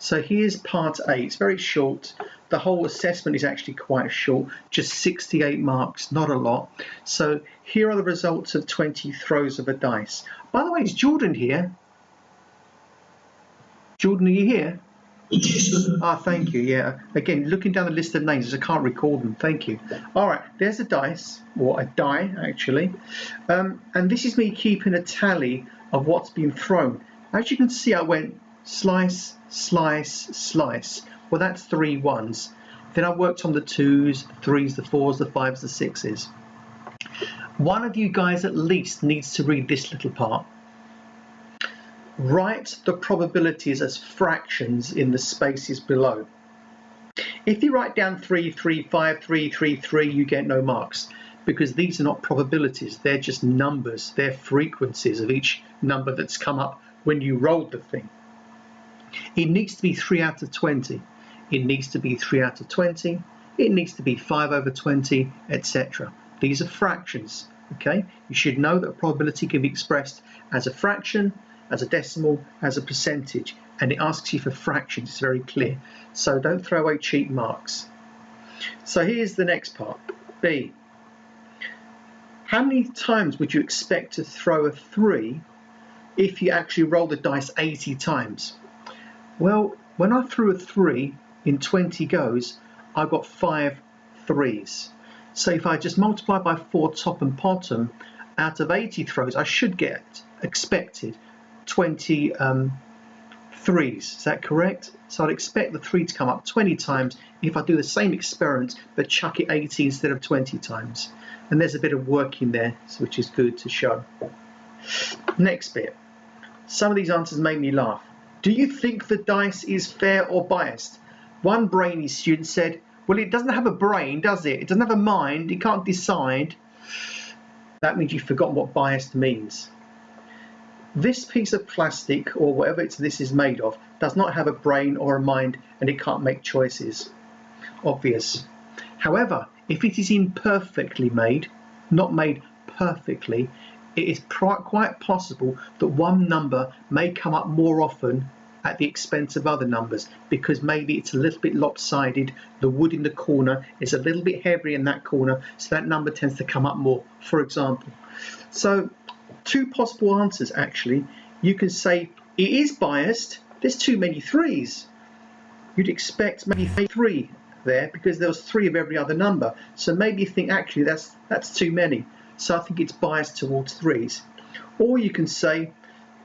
So here's part A. It's very short. The whole assessment is actually quite short, just 68 marks, not a lot. So here are the results of 20 throws of a dice. By the way, is Jordan here? Jordan, are you here? Ah, thank you. Yeah. Again, looking down the list of names, I can't recall them. Thank you. All right. There's a dice, or a die, actually. And this is me keeping a tally of what's been thrown. As you can see, I went slice, slice, slice. Well, that's 3 ones. Then I worked on the 2s, the 3s, the 4s, the 5s, the 6s. One of you guys at least needs to read this little part. Write the probabilities as fractions in the spaces below. If you write down 3, 3, 5, 3, 3, 3, you get no marks, because these are not probabilities, they're just numbers, they're frequencies of each number that's come up when you rolled the thing. It needs to be 3 out of 20, it needs to be 3 out of 20, it needs to be 5 over 20, etc. These are fractions, okay? You should know that a probability can be expressed as a fraction, as a decimal, as a percentage, and it asks you for fractions. It's very clear, so don't throw away cheap marks. So here's the next part, B. How many times would you expect to throw a 3 if you actually roll the dice 80 times? Well, when I threw a 3 in 20 goes, I got 5 3s. So if I just multiply by 4 top and bottom, out of 80 throws, I should get expected 20 3s. Is that correct? So I'd expect the 3 to come up 20 times if I do the same experiment but chuck it 80 instead of 20 times. And there's a bit of work in there, which is good to show. Next bit. Some of these answers made me laugh. Do you think the dice is fair or biased? One brainy student said, well, it doesn't have a brain, does it? It doesn't have a mind, it can't decide. That means you've forgotten what biased means. This piece of plastic, or whatever this is made of, does not have a brain or a mind, and it can't make choices. Obvious. However, if it is imperfectly made, not made perfectly, it is quite possible that one number may come up more often at the expense of other numbers, because maybe it's a little bit lopsided, the wood in the corner is a little bit heavier in that corner, so that number tends to come up more, for example. So, 2 possible answers actually. You can say it is biased, there's too many 3s. You'd expect maybe 3 there because there was 3 of every other number. So maybe you think actually that's too many. So I think it's biased towards 3s. Or you can say,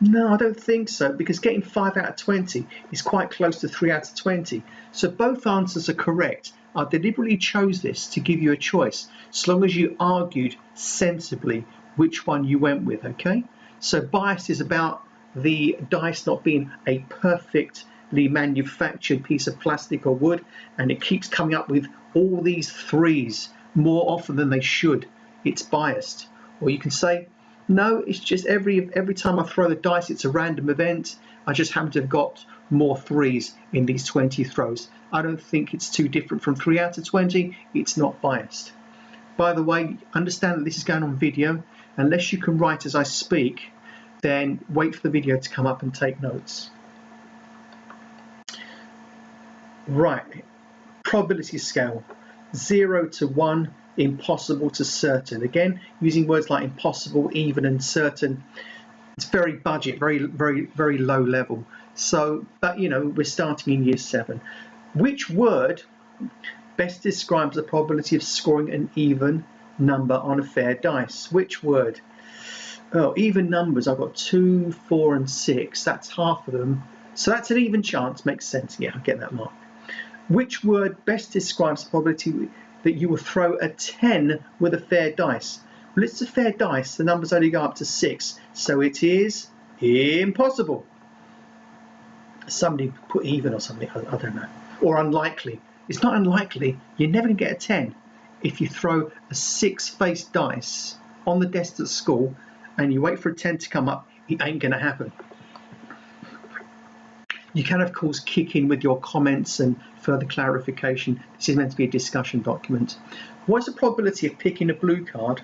no, I don't think so, because getting 5 out of 20 is quite close to 3 out of 20. So both answers are correct. I deliberately chose this to give you a choice, as long as you argued sensibly which one you went with, okay? So bias is about the dice not being a perfectly manufactured piece of plastic or wood, and it keeps coming up with all these 3s more often than they should. It's biased. Or you can say, no, it's just every time I throw the dice, it's a random event. I just happen to have got more 3s in these 20 throws. I don't think it's too different from 3 out of 20. It's not biased. By the way, understand that this is going on video. Unless you can write as I speak, then wait for the video to come up and take notes. Right, probability scale, 0 to 1, impossible to certain. Again, using words like impossible, even, and certain. It's very budget, very low level. So, but you know, we're starting in year 7. Which word best describes the probability of scoring an even number on a fair dice? Which word? Oh, even numbers. I've got 2, 4, and 6. That's half of them. So that's an even chance. Makes sense. Yeah, I get that mark. Which word best describes the probability that you will throw a 10 with a fair dice? Well, it's a fair dice. The numbers only go up to 6. So it is impossible. Somebody put even or something. I don't know. Or unlikely. It's not unlikely. You're never going to get a 10 if you throw a 6-faced dice on the desk at school and you wait for a 10 to come up. It ain't going to happen. You can, of course, kick in with your comments and further clarification. This is meant to be a discussion document. What's the probability of picking a blue card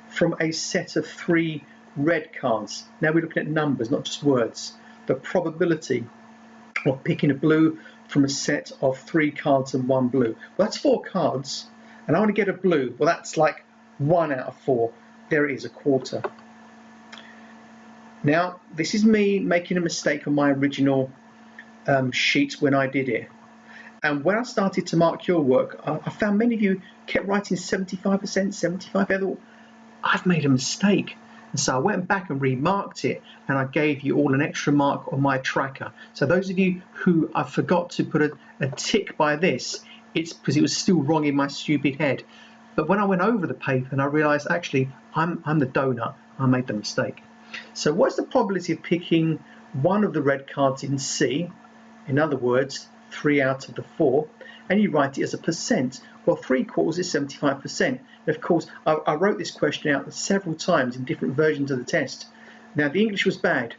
from a set of 3 red cards? Now we're looking at numbers, not just words. The probability of picking a blue from a set of 3 cards and 1 blue. Well, that's 4 cards, and I want to get a blue. Well, that's like 1 out of 4. There it is, a quarter. Now, this is me making a mistake on my original sheet when I did it. And when I started to mark your work, I found many of you kept writing 75%, 75%. I thought, I've made a mistake. And so I went back and remarked it, and I gave you all an extra mark on my tracker. So those of you who I forgot to put a tick by this, it's because it was still wrong in my stupid head. But when I went over the paper and I realised, actually, I'm the donut, I made the mistake. So what's the probability of picking one of the red cards in C? In other words, 3 out of the 4, and you write it as a percent. Well, 3/4 is 75%. And of course, I wrote this question out several times in different versions of the test. Now, the English was bad.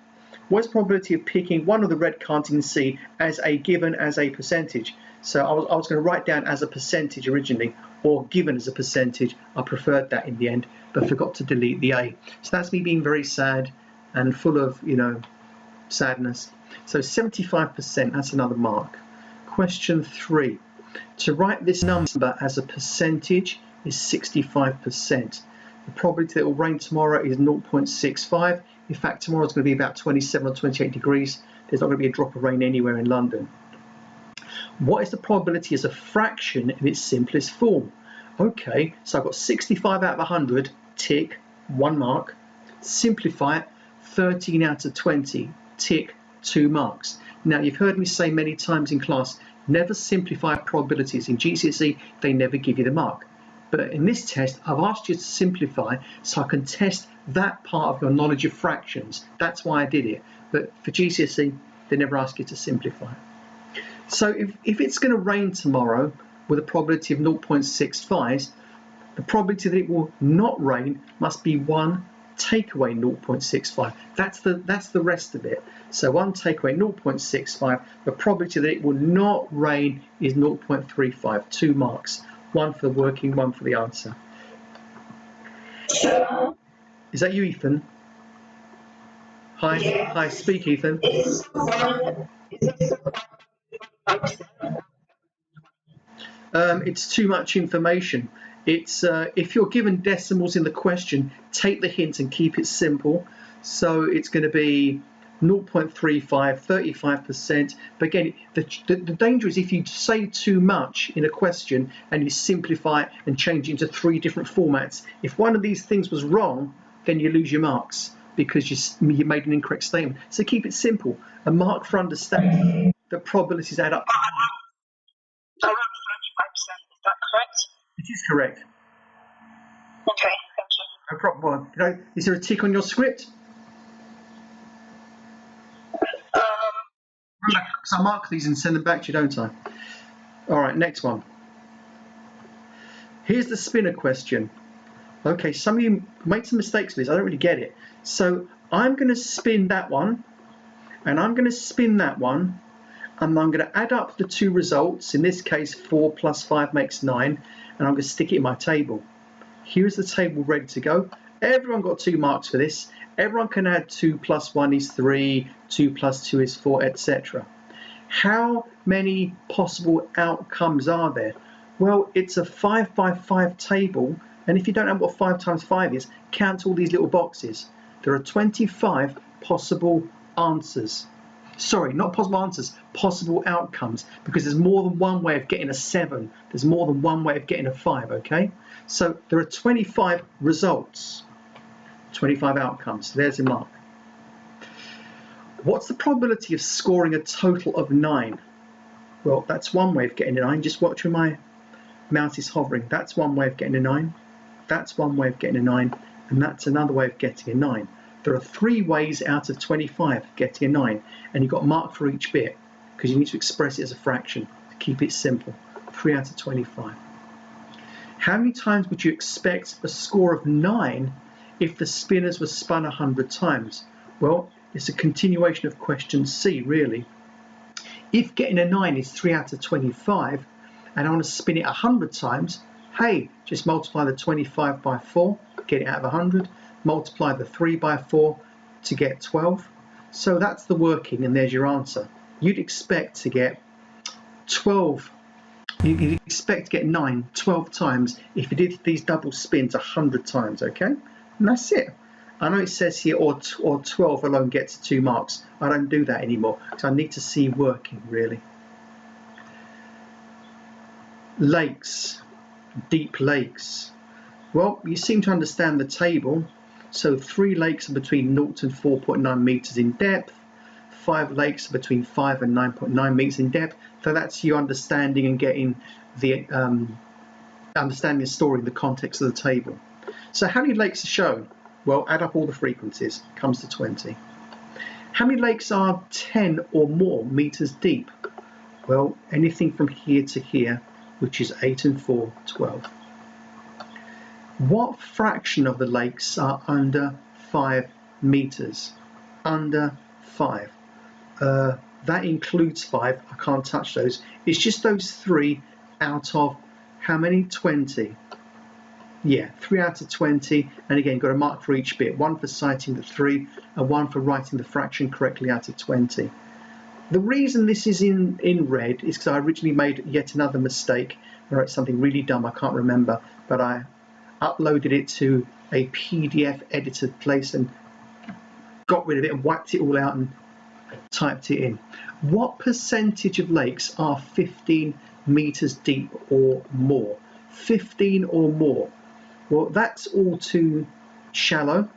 What's the probability of picking one of the red cards in C as a given as a percentage? So I was going to write down as a percentage originally, or given as a percentage. I preferred that in the end, but forgot to delete the A. So that's me being very sad and full of, sadness. So 75%, that's another mark. Question 3. To write this number as a percentage is 65%. The probability that it will rain tomorrow is 0.65. In fact, tomorrow is going to be about 27 or 28 degrees. There's not going to be a drop of rain anywhere in London. What is the probability as a fraction in its simplest form? Okay, so I've got 65 out of 100, tick, 1 mark. Simplify it, 13 out of 20, tick, 2 marks. Now, you've heard me say many times in class, never simplify probabilities. In GCSE, they never give you the mark. But in this test, I've asked you to simplify so I can test that part of your knowledge of fractions. That's why I did it. But for GCSE, they never ask you to simplify. So if it's going to rain tomorrow with a probability of 0.65, the probability that it will not rain must be 1 take away 0.65. That's the rest of it. So 1 take away 0.65, the probability that it will not rain is 0.35, 2 marks. 1 for the working, 1 for the answer. Is that you, Ethan? Hi, yeah. Hi, speak, Ethan. It's too much information. It's if you're given decimals in the question, take the hint and keep it simple. So it's going to be 0.35, 35%. But again, the danger is if you say too much in a question and you simplify it and change it into 3 different formats. If one of these things was wrong, then you lose your marks because you made an incorrect statement. So keep it simple. A mark for understanding that probabilities add up. Around 35%, is that correct? It is correct. Okay, thank you. No problem. Well, is there a tick on your script? So I mark these and send them back to you, don't I? All right, next one. Here's the spinner question. Okay, some of you made some mistakes with this. I don't really get it. So I'm going to spin that one, and I'm going to spin that one, and I'm going to add up the 2 results. In this case, 4 plus 5 makes 9, and I'm going to stick it in my table. Here's the table ready to go. Everyone got 2 marks for this. Everyone can add 2 plus 1 is 3, 2 plus 2 is 4, etc. How many possible outcomes are there? Well, it's a 5 by 5 table, and if you don't know what 5 times 5 is, count all these little boxes. There are 25 possible answers. Sorry, not possible answers, possible outcomes, because there's more than one way of getting a 7. There's more than one way of getting a 5, okay? So there are 25 results, 25 outcomes. There's a mark. What's the probability of scoring a total of 9? Well, that's one way of getting a 9. Just watch where my mouse is hovering. That's one way of getting a 9. That's one way of getting a 9. And that's another way of getting a 9. There are 3 ways out of 25 of getting a 9. And you've got a mark for each bit because you need to express it as a fraction to keep it simple. 3 out of 25. How many times would you expect a score of 9 if the spinners were spun 100 times? Well, it's a continuation of question C, really. If getting a 9 is 3 out of 25, and I want to spin it 100 times, hey, just multiply the 25 by 4, get it out of 100, multiply the 3 by 4 to get 12. So that's the working, and there's your answer. you'd expect to get 12. You'd expect to get 9, 12 times if you did these double spins 100 times, okay? And that's it. I know it says here or 12 alone gets 2 marks. I don't do that anymore because I need to see working really. Lakes, deep lakes. Well, you seem to understand the table. So 3 lakes are between 0 and 4.9 meters in depth. 5 lakes are between 5 and 9.9 meters in depth. So that's you understanding and getting the understanding the story in the context of the table. So how many lakes are shown? Well, add up all the frequencies, comes to 20. How many lakes are 10 or more meters deep? Well, anything from here to here, which is 8 and 4, 12. What fraction of the lakes are under 5 meters? Under 5. That includes 5. I can't touch those. It's just those 3 out of how many? 20. Yeah, 3 out of 20. And again, got a mark for each bit. 1 for citing the 3 and 1 for writing the fraction correctly out of 20. The reason this is in red is because I originally made yet another mistake. I wrote something really dumb, I can't remember, but I uploaded it to a PDF edited place and got rid of it and wiped it all out and typed it in. What percentage of lakes are 15 meters deep or more? 15 or more. Well, that's all too shallow.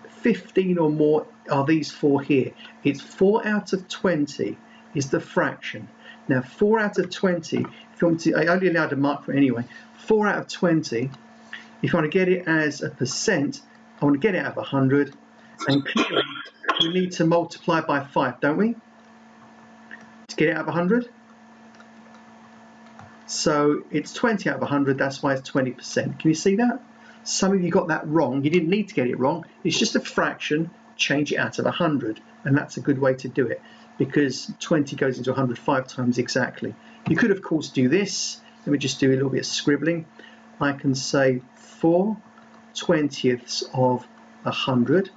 15 or more are these 4 here. It's 4 out of 20 is the fraction. Now 4 out of 20, if you want to, I only allowed a mark for it anyway. 4 out of 20, if I want to get it as a percent, I want to get it out of 100, and clearly we need to multiply by 5, don't we? To get it out of 100. So it's 20 out of 100, that's why it's 20%. Can you see that? Some of you got that wrong. You didn't need to get it wrong. It's just a fraction, change it out of 100. And that's a good way to do it because 20 goes into 100 5 times exactly. You could, of course, do this. Let me just do a little bit of scribbling. I can say 4/20ths of 100.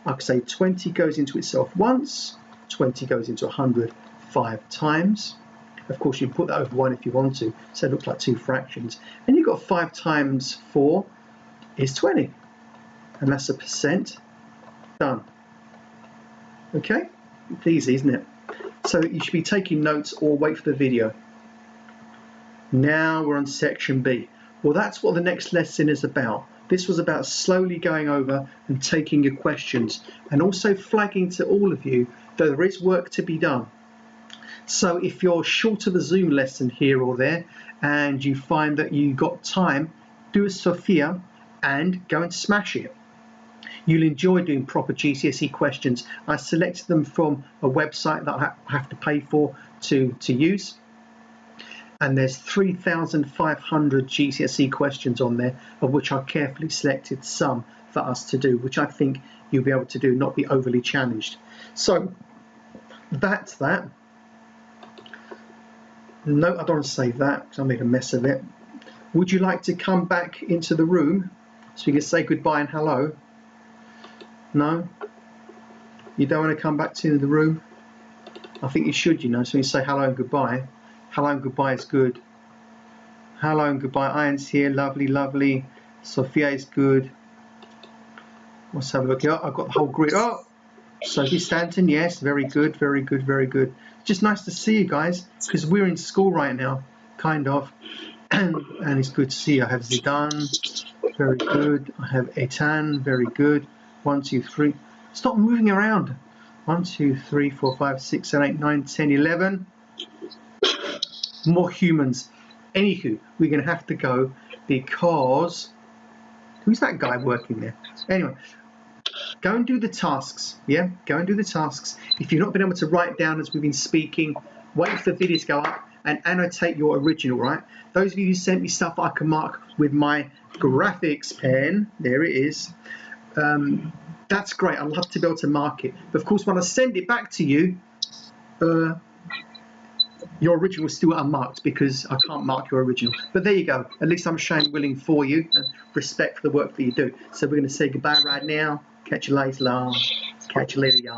I can say 20 goes into itself once, 20 goes into 100 5 times. Of course, you can put that over 1 if you want to, so it looks like 2 fractions. And you've got 5 times 4 is 20, and that's a percent. Done. Okay, it's easy, isn't it? So you should be taking notes or wait for the video. Now we're on section B. Well, that's what the next lesson is about. This was about slowly going over and taking your questions and also flagging to all of you that there is work to be done. So if you're short of a Zoom lesson here or there and you find that you got time, do a Sophia and go and smash it. You'll enjoy doing proper GCSE questions. I selected them from a website that I have to pay for to use. And there's 3,500 GCSE questions on there, of which I've carefully selected some for us to do, which I think you'll be able to do, not be overly challenged. So that's that. No, I don't want to save that because I made a mess of it. Would you like to come back into the room so we can say goodbye and hello? No? You don't want to come back to the room? I think you should, you know, so you say hello and goodbye. Hello and goodbye is good. Hello and goodbye. Ian's here, lovely, lovely. Sophia is good. Let's have a look here. I've got the whole grid. Oh, Sophie Stanton, yes, very good, very good, very good. Just nice to see you guys because we're in school right now, kind of. And it's good to see you. I have Zidane, very good. I have Etan, very good. 1, 2, 3. Stop moving around. 1, 2, 3, 4, 5, 6, 7, 8, 9, 10, 11. More humans. Anywho, we're going to have to go because who's that guy working there? Anyway, go and do the tasks. Yeah, go and do the tasks. If you've not been able to write down as we've been speaking, wait for the video to go up and annotate your original, right? Those of you who sent me stuff I can mark with my graphics pen, there it is. That's great. I'd love to be able to mark it. But of course, when I send it back to you, your original is still unmarked because I can't mark your original. But there you go. At least I'm showing willing for you and respect for the work that you do. So we're going to say goodbye right now. Catch you later, y'all. Catch you later, y'all.